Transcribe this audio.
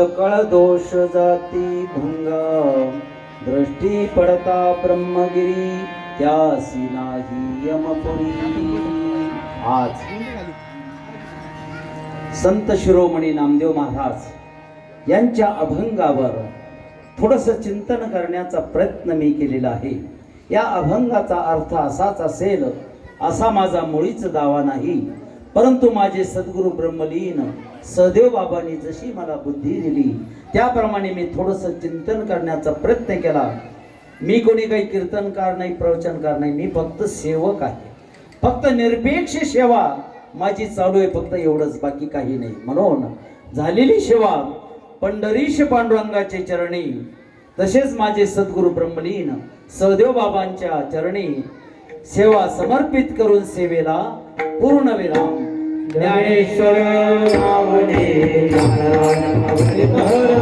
सकळ दोष जाती भंगा, दृष्टी पडता ब्रह्मगिरी, त्यासी नाही यमपुरी. आज संत शिरोमणी नामदेव महाराज यांच्या अभंगावर थोडस चिंतन करण्याचा प्रयत्न मी केलेला आहे. या अभंगाचा अर्थ असाच असेल असा माझा मुळीच दावा नाही, परंतु माझे सद्गुरु ब्रह्मलीन सहदेव बाबांनी जशी मला बुद्धी दिली त्याप्रमाणे मी थोडस चिंतन करण्याचा प्रयत्न केला. मी कोणी काही कीर्तनकार नाही, प्रवचनकार नाही, मी फक्त सेवक आहे. फक्त निरपेक्ष सेवा माझी चालू आहे, फक्त एवढंच, बाकी काही नाही. म्हणून झालेली सेवा पंढरीश पांडुरंगाचे चरणी, तसेच माझे सद्गुरु ब्रह्मलीन सहदेव बाबांच्या चरणी सेवा समर्पित करून सेवेला पूर्ण विराम. ज्ञानेश्वर नावले ज्ञानेश्वर